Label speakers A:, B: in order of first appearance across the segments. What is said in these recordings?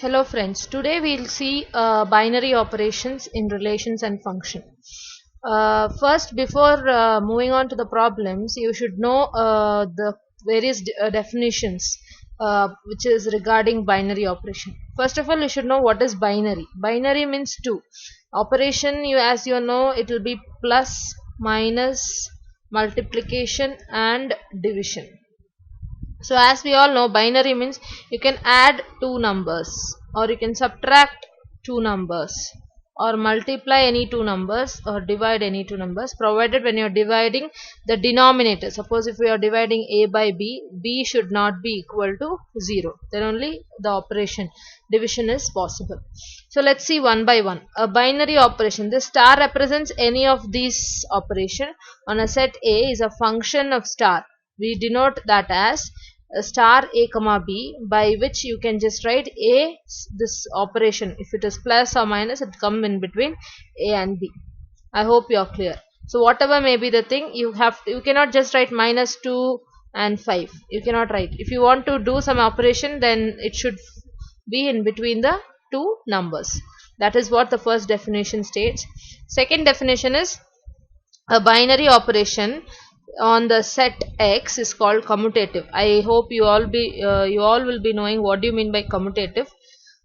A: Hello friends, today we'll see binary operations in relations and function. First, before moving on to the problems, you should know the various definitions which is regarding binary operation. First of all, you should know what is binary. Binary means 2. Operation, as you know, it will be plus, minus, multiplication and division. So as we all know, binary means you can add two numbers, or you can subtract two numbers, or multiply any two numbers, or divide any two numbers, provided when you are dividing the denominator. Suppose if we are dividing a by b, b should not be equal to 0. Then only the operation division is possible. So let's see one by one. A binary operation. The star represents any of these operation on a set A is a function of star. We denote that as star a comma b, by which you can just write a, this operation, if it is plus or minus, it come in between a and b. I hope you are clear. So whatever may be the thing, you cannot just write minus 2 and 5. You cannot write. If you want to do some operation, then it should be in between the two numbers. That is what the first definition states. Second definition is a binary operation on the set X is called commutative. I hope you all will be knowing what do you mean by commutative.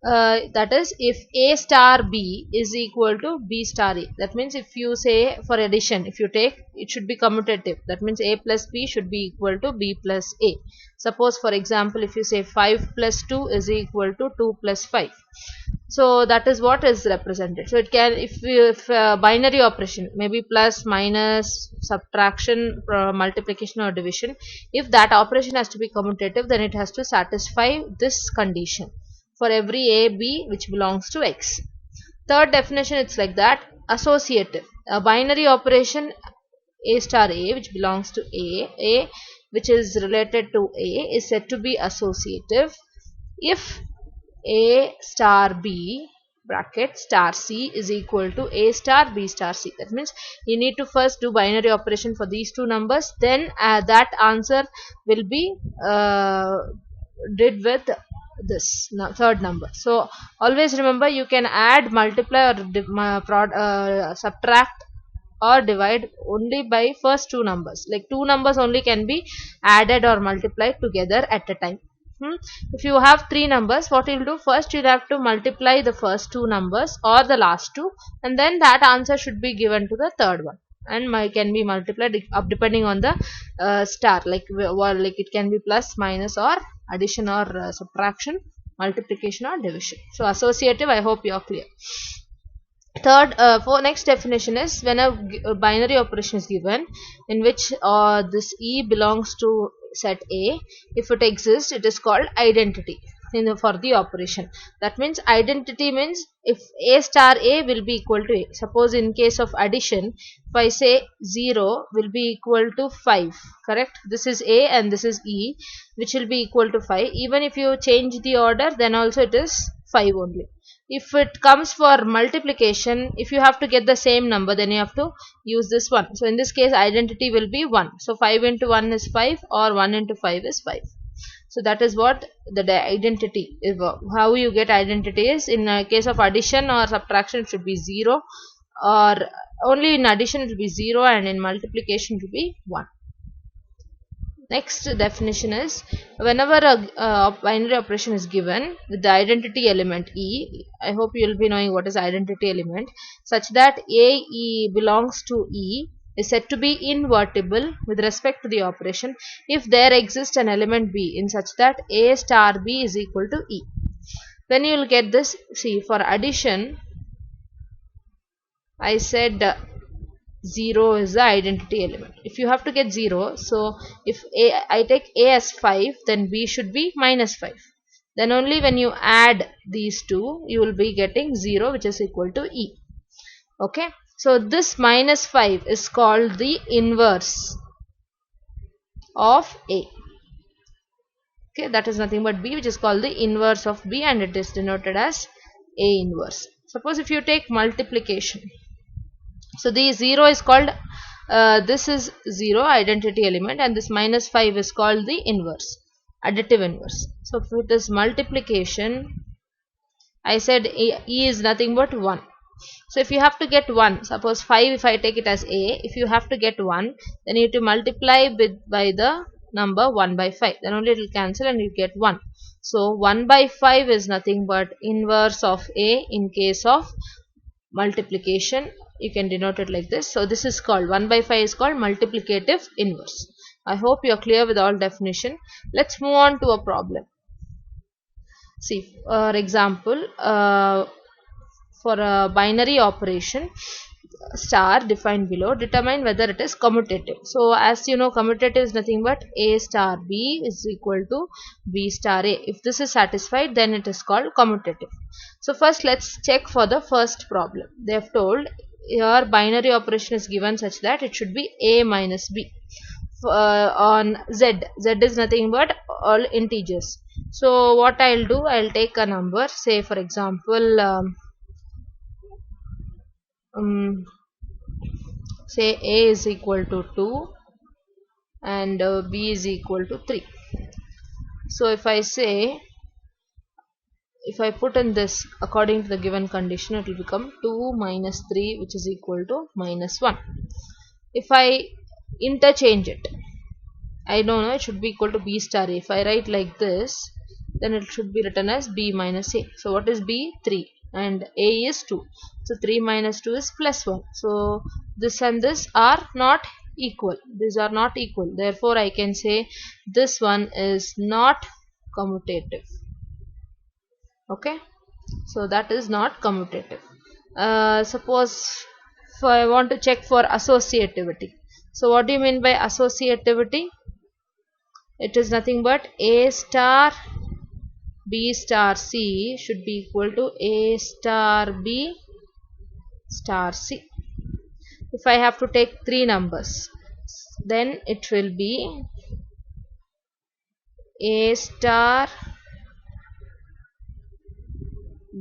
A: That is, if A star B is equal to B star A. That means if you say for addition, if you take, it should be commutative. That means A plus B should be equal to B plus A. Suppose for example, if you say 5 plus 2 is equal to 2 plus 5. So that is what is represented. So it can, if binary operation, maybe plus, minus, subtraction, multiplication or division, if that operation has to be commutative, then it has to satisfy this condition for every a, b which belongs to x. Third definition, it's like that. Associative. A binary operation a star a which belongs to a which is related to a is said to be associative if a star b bracket star c is equal to a star b star c. That means you need to first do binary operation for these two numbers, then that answer will be did with this third number. So always remember, you can add, multiply or subtract or divide only by first two numbers. Like two numbers only can be added or multiplied together at a time. If you have three numbers, what you'll do, first you'll have to multiply the first two numbers or the last two, and then that answer should be given to the third one, and can be multiplied up depending on the star, like it can be plus, minus, or addition or subtraction, multiplication or division. So associative, I hope you are clear. Third, for next definition is when a binary operation is given in which this E belongs to set A. If it exists, it is called identity for the operation. That means identity means if A star A will be equal to A. Suppose in case of addition, if I say 0 will be equal to 5, correct? This is A and this is E, which will be equal to 5. Even if you change the order, then also it is 5 only. If it comes for multiplication, if you have to get the same number, then you have to use this one. So in this case, identity will be 1. So 5 into 1 is 5, or 1 into 5 is 5. So that is what the identity is. How you get identity is, in case of addition or subtraction, it should be 0, or only in addition it will be 0, and in multiplication it will be 1. Next definition is, whenever a binary operation is given with the identity element E, I hope you will be knowing what is identity element, such that E belongs to E, is said to be invertible with respect to the operation if there exists an element B in such that A star B is equal to E. Then you will get this. See, for addition, I said 0 is the identity element. If you have to get 0, so if I take A as 5, then B should be minus 5. Then only when you add these two, you will be getting 0, which is equal to E. Okay. So this minus 5 is called the inverse of A. Okay, that is nothing but B, which is called the inverse of B, and it is denoted as A inverse. Suppose if you take multiplication, so the 0 is called, this is 0 identity element, and this minus 5 is called the inverse, additive inverse. So if it is multiplication, I said E is nothing but 1. So if you have to get 1, suppose 5, if I take it as A, if you have to get 1, then you have to multiply by the number 1 by 5. Then only it will cancel and you get 1. So 1 by 5 is nothing but inverse of A in case of multiplication. You can denote it like this. So this is called 1 by 5 is called multiplicative inverse. I hope you are clear with all definition. Let's move on to a problem. See, for example, for a binary operation star defined below, determine whether it is commutative. So as you know, commutative is nothing but A star B is equal to B star A. If this is satisfied, then it is called commutative. So first let's check for the first problem. They have told your binary operation is given such that it should be A minus B. On Z is nothing but all integers. So what I'll do, I'll take a number, say for example say A is equal to 2 and B is equal to 3. So if I put in this according to the given condition, it will become 2 minus 3, which is equal to minus 1. If I interchange it, I don't know, it should be equal to B star A. If I write like this, then it should be written as B minus A. So what is B? 3 and A is 2. So 3 minus 2 is plus 1. So this and this are not equal. These are not equal. Therefore I can say this one is not commutative. Okay. So that is not commutative. Suppose if I want to check for associativity. So what do you mean by associativity? It is nothing but A star B star C should be equal to A star B star C. If I have to take 3 numbers, then it will be A star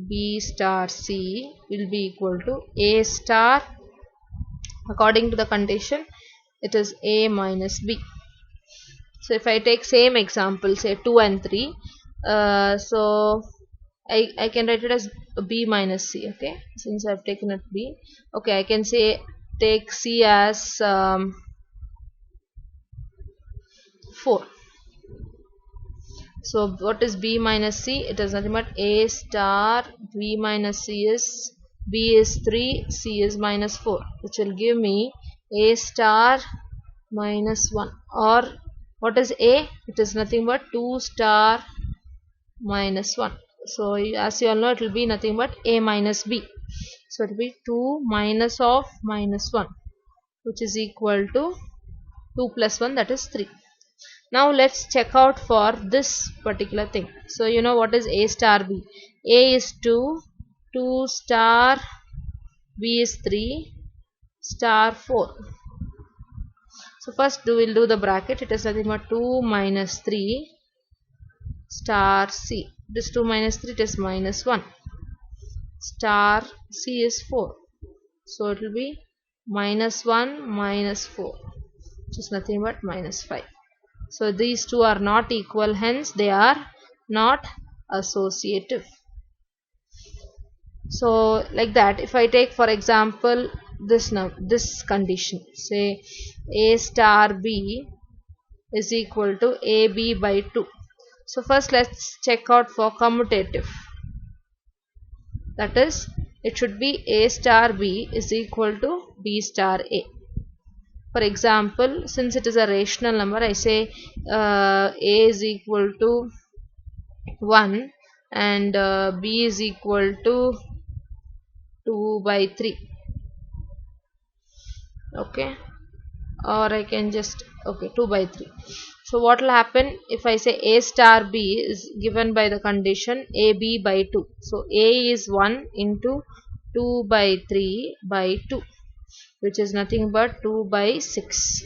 A: B star C will be equal to A star, according to the condition, it is A minus B. So if I take same example, say 2 and 3, so I can write it as B minus C. Okay, since I have taken it B. Okay, I can say take C as 4. So what is B minus C? It is nothing but A star B minus C is B is 3, C is minus 4, which will give me A star minus 1. Or what is A? It is nothing but 2 star minus 1. So as you all know, it will be nothing but A minus B. So it will be 2 minus of minus 1, which is equal to 2 plus 1, that is 3. Now let's check out for this particular thing. So you know what is A star B. A is 2, 2 star B is 3 star 4. So first we'll do the bracket. It is nothing but 2 minus 3 star C. This 2 minus 3, it is minus 1. Star C is 4. So it will be minus 1 minus 4, which is nothing but minus 5. So these two are not equal, hence they are not associative. So like that, if I take for example this condition, say A star B is equal to AB by 2. So first let's check out for commutative. That is, it should be A star B is equal to B star A. For example, since it is a rational number, I say A is equal to 1 and B is equal to 2 by 3. Okay, or I can just 2 by 3. So what will happen if I say A star B is given by the condition AB by 2. So A is 1 into 2 by 3 by 2, which is nothing but 2 by 6.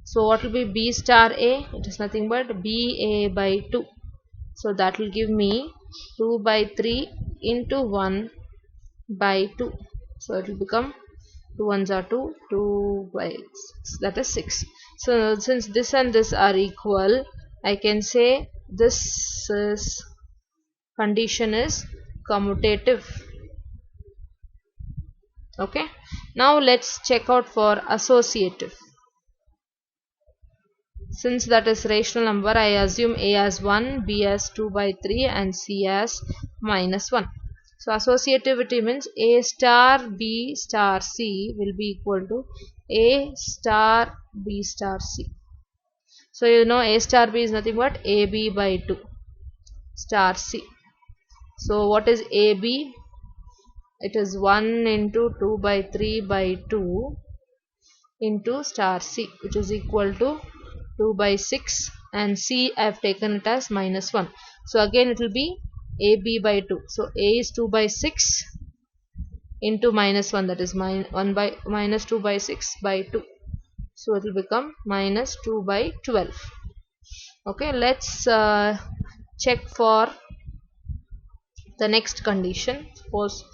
A: So what will be B star A? It is nothing but BA by 2. So that will give me 2 by 3 into 1 by 2. So it will become 2 ones are 2, 2 by 6, that is 6. So since this and this are equal, I can say this condition is commutative. Okay, now let's check out for associative. Since that is rational number, I assume A as 1, B as 2 by 3 and C as minus 1. So associativity means A star B star C will be equal to A star B star C. So you know A star B is nothing but AB by 2 star C. So what is AB? It is 1 into 2 by 3 by 2 into star C, which is equal to 2 by 6, and C I have taken it as minus 1. So again it will be AB by 2. So A is 2 by 6 into minus 1, that is minus 2 by 6 by 2. So it will become minus 2 by 12. Okay, let's check for the next condition. Suppose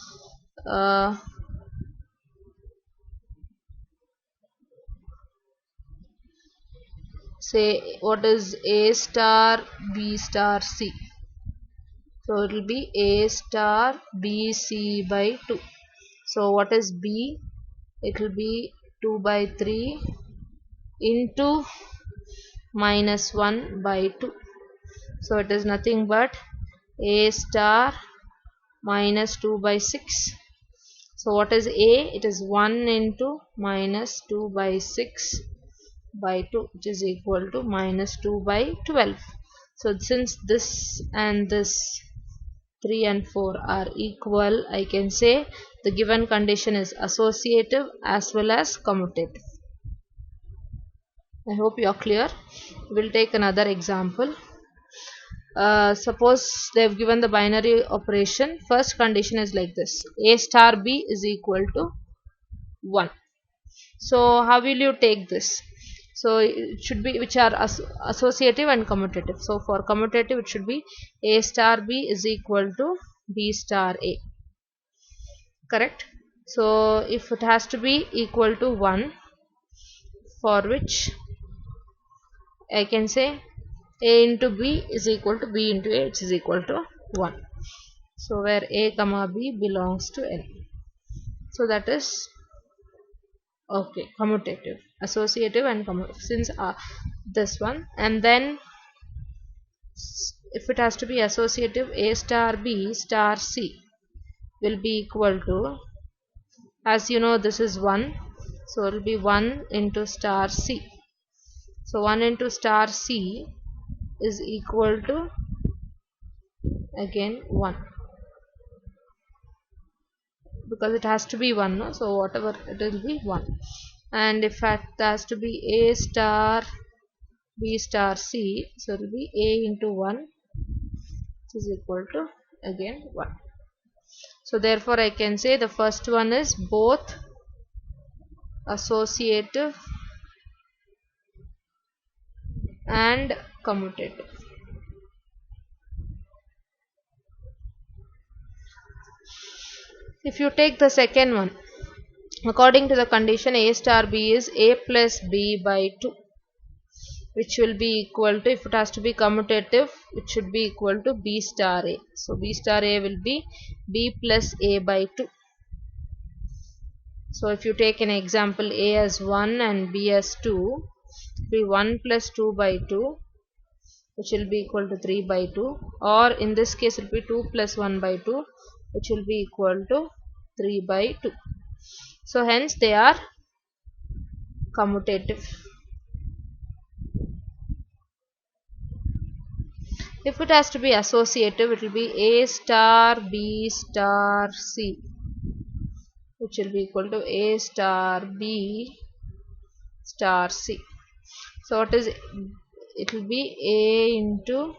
A: say what is A star B star C. So it will be A star B C by 2. So what is B? It will be 2 by 3 into minus 1 by 2. So it is nothing but A star minus 2 by 6. So what is A? It is 1 into minus 2 by 6 by 2, which is equal to minus 2 by 12. So since this and this 3 and 4 are equal, I can say the given condition is associative as well as commutative. I hope you are clear. We'll take another example. Suppose they have given the binary operation. First condition is like this: A star B is equal to 1. So how will you take this? So it should be which are associative and commutative. So for commutative it should be A star B is equal to B star A. Correct? So if it has to be equal to 1, for which I can say A into B is equal to B into A, which is equal to 1. So where A comma B belongs to N. So that is okay, commutative, associative and commutative, since this one. And then if it has to be associative, A star B star C will be equal to, as you know, this is 1, so it will be 1 into star C. So 1 into star C is equal to again 1, because it has to be 1, no? So whatever it will be 1. And if it has to be A star B star C, so it will be A into 1, which is equal to again 1. So therefore I can say the first one is both associative and commutative. If you take the second one, according to the condition A star B is A plus B by 2, which will be equal to, if it has to be commutative, it should be equal to B star A. So B star A will be B plus A by 2. So if you take an example, A as 1 and B as 2, it will be 1 plus 2 by 2, which will be equal to 3 by 2, or in this case it will be 2 plus 1 by 2, which will be equal to 3 by 2. So hence they are commutative. If it has to be associative, it will be A star B star C, which will be equal to A star B star C. So what is it? It will be A into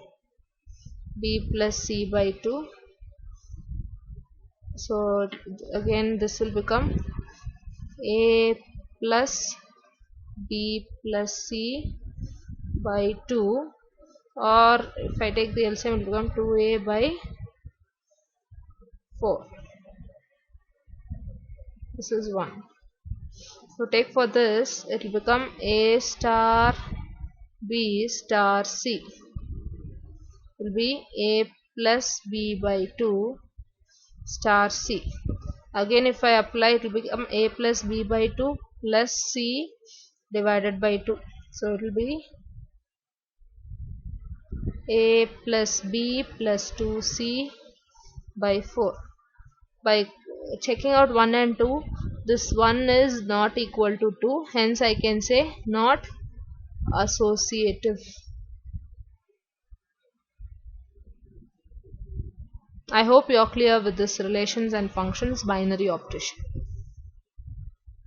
A: B plus C by 2. So again this will become A plus B plus C by 2, or if I take the LCM, it will become 2A by 4. This is 1. So take for this, it will become A star B star C will be A plus B by 2 star C. Again if I apply, it will become A plus B by 2 plus C divided by 2. So it will be A plus B plus 2C by 4. By checking out 1 and 2, this 1 is not equal to 2, hence I can say not associative. I hope you are clear with this relations and functions binary operation.